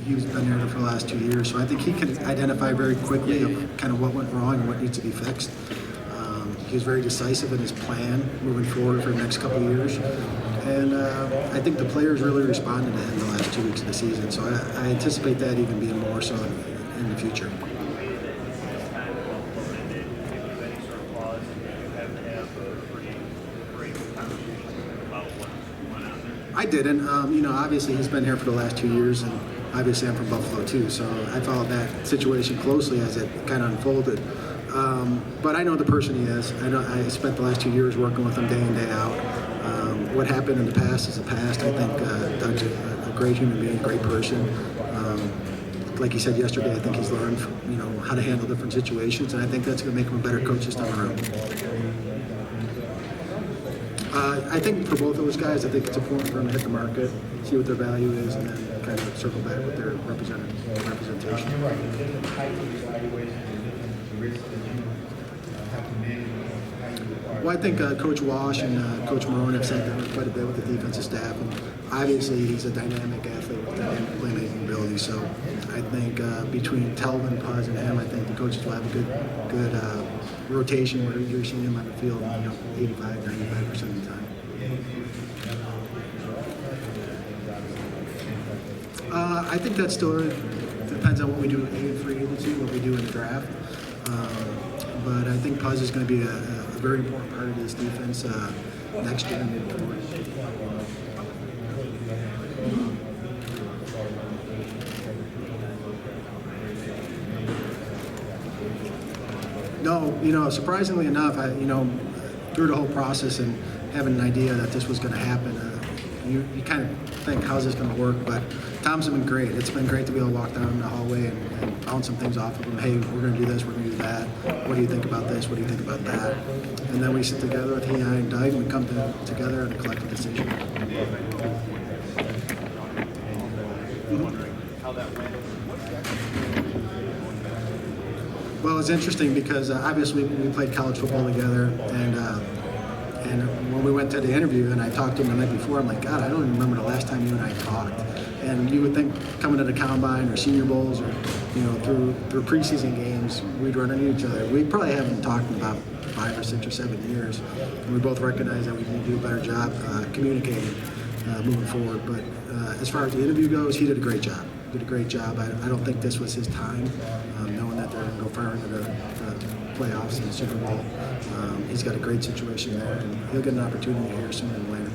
He's been there for the last 2 years, so I think he can identify very quickly of kind of what went wrong and what needs to be fixed. He was very decisive in his plan moving forward for the next couple of years. And I think the players really responded to him the last 2 weeks of the season, so I anticipate that even being more so in the future. I didn't. Obviously he's been here for the last 2 years, and obviously I'm from Buffalo too, so I followed that situation closely as it kind of unfolded. But I know the person he is. I spent the last 2 years working with him day in, day out. What happened in the past is the past. I think Doug's a great human being, a great person. Like he said yesterday, I think he's learned, how to handle different situations, and I think that's going to make him a better coach this time around. I think for both of those guys, I think it's important for them to hit the market, see what their value is, and then kind of circle back with their representation. Well, I think Coach Walsh and Coach Marone have sat down quite a bit with the defensive staff, and obviously he's a dynamic athlete with dynamic playmaking ability. So I think between Telvin, Puz, and him, I think the coaches will have a good rotation where you're seeing him on the field, 85, 95% of the time. I think that still depends on what we do in free agency, what we do in the draft. But I think Puz is going to be a very important part of this defense next year. No, surprisingly enough, through the whole process and having an idea that this was going to happen, you kind of think, how's this going to work? But Tom's been great. It's been great to be able to walk down the hallway and bounce some things off of him. Hey, we're going to do this, we're going to do that. What do you think about this? What do you think about that? And then we sit together with he, I, and Doug, and we come together on a collective decision. Well, it's interesting because obviously we played college football together, and when we went to the interview and I talked to him the night before, I'm like, God, I don't even remember the last time you and I talked. And you would think coming to the combine or senior bowls or through preseason games, we'd run into each other. We probably haven't talked in about 5 or 6 or 7 years, and we both recognize that we need to do a better job communicating moving forward. But as far as the interview goes, he did a great job. I don't think this was his time, knowing that they're going to go far into the playoffs and the Super Bowl. He's got a great situation there, and he'll get an opportunity here sooner than later.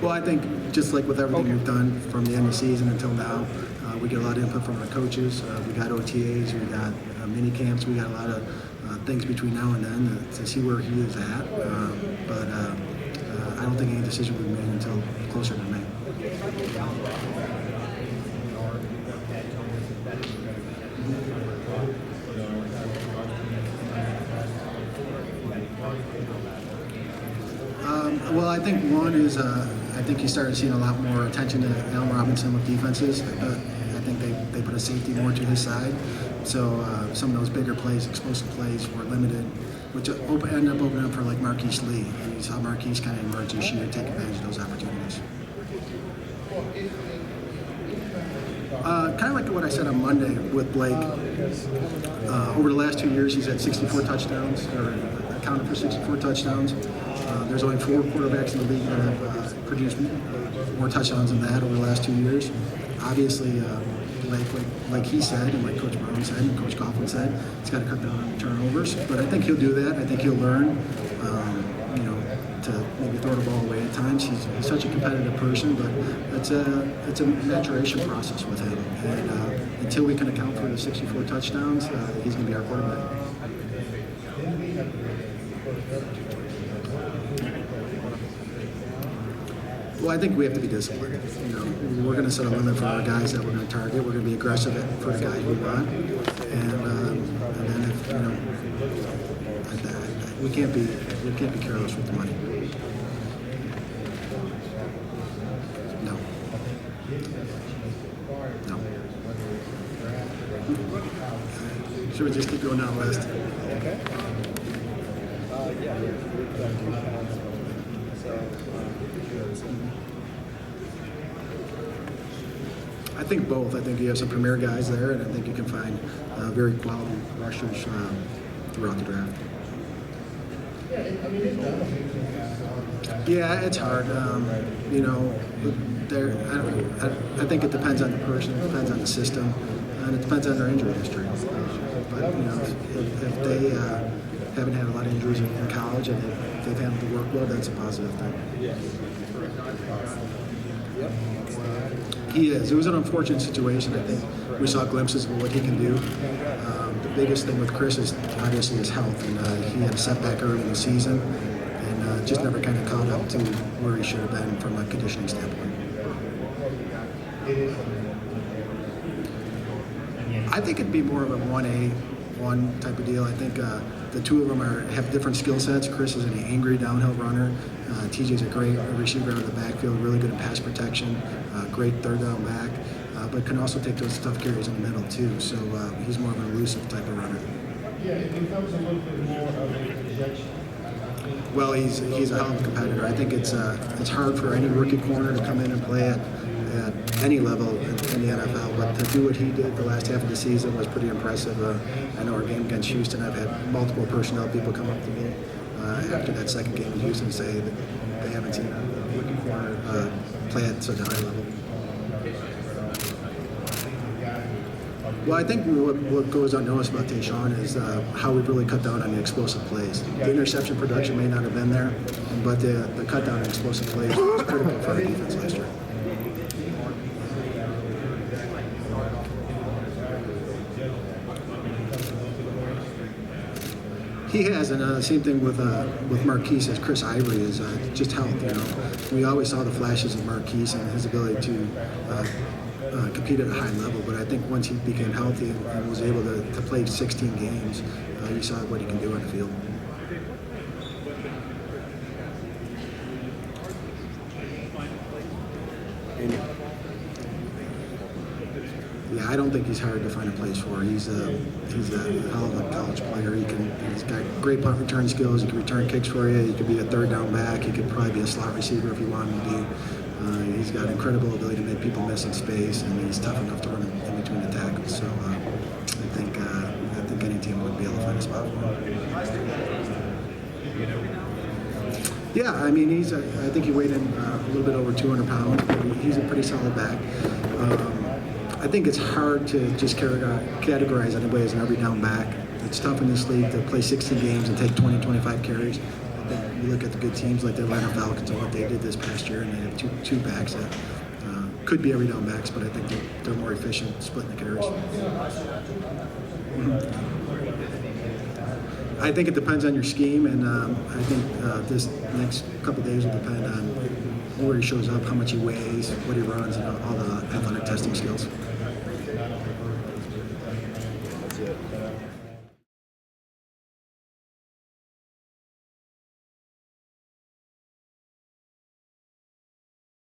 Well, I think just like with everything we've done from the end of the season until now, we get a lot of input from our coaches. We got OTAs, we got mini camps, we got a lot of things between now and then to see where he is at. But I don't think any decision will be made until closer to May. Well, I think one is I think he started seeing a lot more attention to Allen Robinson with defenses. I think they put a safety more to his side. So some of those bigger plays, explosive plays, were limited, which ended up opening up for like Marquise Lee. And you saw Marquise kind of emerge this year and take advantage of those opportunities. Kind of like what I said on Monday with Blake. Over the last 2 years, he's had 64 touchdowns, or accounted for 64 touchdowns. There's only 4 quarterbacks in the league that have produced more touchdowns than that over the last 2 years. Obviously, like he said, and like Coach Brown said, and Coach Coughlin said, he's got to cut down on the turnovers. But I think he'll do that. I think he'll learn, to maybe throw the ball away at times. He's such a competitive person, but it's a maturation process with him. And until we can account for the 64 touchdowns, he's going to be our quarterback. Well, I think we have to be disciplined. We're going to set a limit for our guys that we're going to target. We're going to be aggressive for the guys we want, and then if we can't be careless with the money. No. Should we just keep going down the list? Okay. Yeah. I think both. I think you have some premier guys there, and I think you can find very quality rushers throughout the draft. Yeah, it's hard. You know, I think it depends on the person, it depends on the system, and it depends on their injury history. But you know, if they haven't had a lot of injuries in college and they've handled the workload, that's a positive thing. He is. It was an unfortunate situation. I think we saw glimpses of what he can do. The biggest thing with Chris is obviously his health, and he had a setback early in the season, and just never kind of caught up to where he should have been from a conditioning standpoint. I think it'd be more of a 1A1 type of deal. I think the two of them have different skill sets. Chris is an angry downhill runner. TJ's a great receiver out of the backfield, really good in pass protection, great third down back, but can also take those tough carries in the middle too. So he's more of an elusive type of runner. Yeah, it becomes a little bit more of a projection. Well, he's a hell of a competitor. I think it's hard for any rookie corner to come in and play at any level in the NFL, but to do what he did the last half of the season was pretty impressive. I know our game against Houston, I've had multiple personnel people come up to me after that second game in Houston and say that they haven't seen a rookie corner play at such a high level. Well, I think what goes unnoticed about Tayshaun is how we've really cut down on the explosive plays. The interception production may not have been there, but the cut down on explosive plays was critical for our defense last year. He has, and same thing with Marquise as Chris Ivory is just health. You know, we always saw the flashes of Marquise and his ability to compete at a high level, but I think once he became healthy and was able to play 16 games, you saw what he can do on the field. Yeah, I don't think he's hard to find a place for. He's a hell of a college player. He's got great punt return skills. He can return kicks for you. He could be a third down back. He could probably be a slot receiver if you want him to be. He's got incredible ability to make people miss in space, and he's tough enough to run in between the tackles. So I think any team would be able to find a spot for him. Yeah, I mean I think he weighed in a little bit over 200 pounds, but he's a pretty solid back. I think it's hard to just categorize anybody as an every down back. It's tough in this league to play 16 games and take 20, 25 carries. I think you look at the good teams like the Atlanta Falcons and what they did this past year, and they have two backs that could be every down backs, but I think they're more efficient splitting the carries. I think it depends on your scheme, and I think this next couple of days will depend on where he shows up, how much he weighs, what he runs, and all the athletic testing skills.